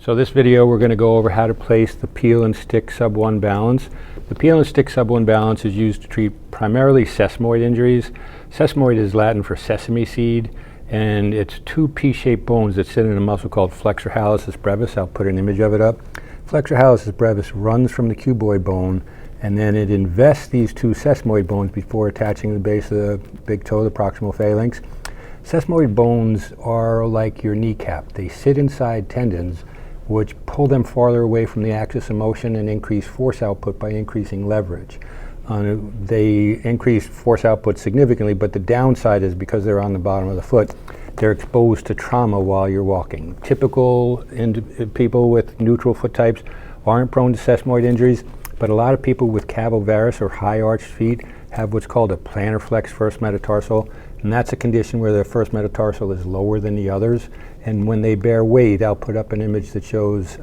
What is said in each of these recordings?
So this video we're going to go over how to place the Peel-and-Stick Sub-1 Balance. The Peel-and-Stick Sub-1 Balance is used to treat primarily sesamoid injuries. Sesamoid is Latin for sesame seed, and it's two P-shaped bones that sit in a muscle called flexor hallucis brevis. I'll put an image of it up. Flexor hallucis brevis runs from the cuboid bone, and then it invests these two sesamoid bones before attaching the base of the big toe, the proximal phalanx. Sesamoid bones are like your kneecap. They sit inside tendons, which pull them farther away from the axis of motion and increase force output by increasing leverage. They increase force output significantly, but the downside is because they're on the bottom of the foot, they're exposed to trauma while you're walking. Typical people with neutral foot types aren't prone to sesamoid injuries, but a lot of people with cavalivarus or high arched feet have what's called a plantarflexed first metatarsal, and that's a condition where the first metatarsal is lower than the others. And when they bear weight, I'll put up an image that shows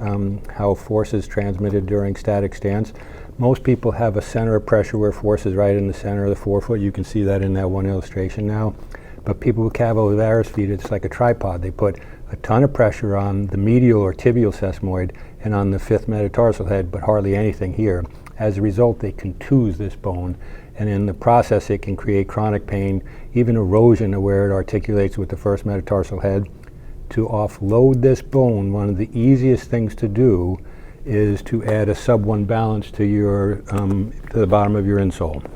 how force is transmitted during static stance. Most people have a center of pressure where force is right in the center of the forefoot. You can see that in that one illustration now. But people with cavalivarus feet, it's like a tripod. They put a ton of pressure on the medial or tibial sesamoid and on the fifth metatarsal head, but hardly anything here. As a result, they contuse this bone, and in the process it can create chronic pain, even erosion of where it articulates with the first metatarsal head. To offload this bone, one of the easiest things to do is to add a Sub-1 balance to your to the bottom of your insole.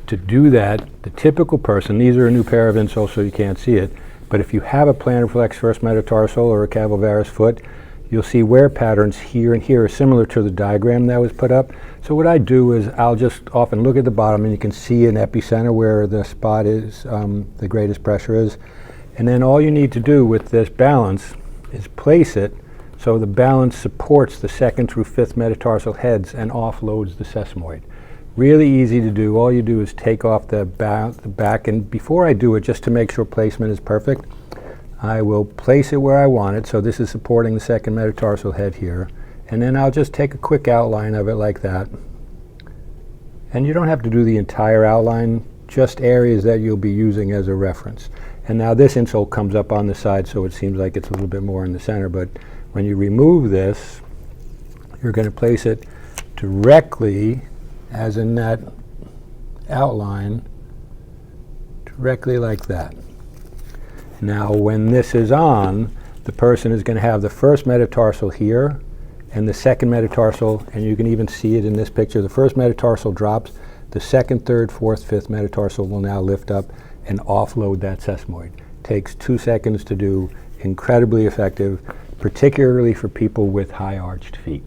To do that, the typical person, these are a new pair of insoles so you can't see it, but if you have a plantarflexed first metatarsal or a cavalivarus foot, you'll see wear patterns here and here similar to the diagram that was put up. So what I do is I'll just often look at the bottom and you can see an epicenter where the spot is, the greatest pressure is. And then all you need to do with this balance is place it so the balance supports the second through fifth metatarsal heads and offloads the sesamoid. Really easy to do. All you do is take off the back, and before I do it, just to make sure placement is perfect, I will place it where I want it. So this is supporting the second metatarsal head here. And then I'll just take a quick outline of it like that. And you don't have to do the entire outline, just areas that you'll be using as a reference. And now this insole comes up on the side, so it seems like it's a little bit more in the center. But when you remove this, you're going to place it directly, as in that outline, directly like that. Now when this is on, the person is going to have the first metatarsal here and the second metatarsal, and you can even see it in this picture. The first metatarsal drops, the second, third, fourth, fifth metatarsal will now lift up and offload that sesamoid. Takes 2 seconds to do, incredibly effective, particularly for people with high arched feet.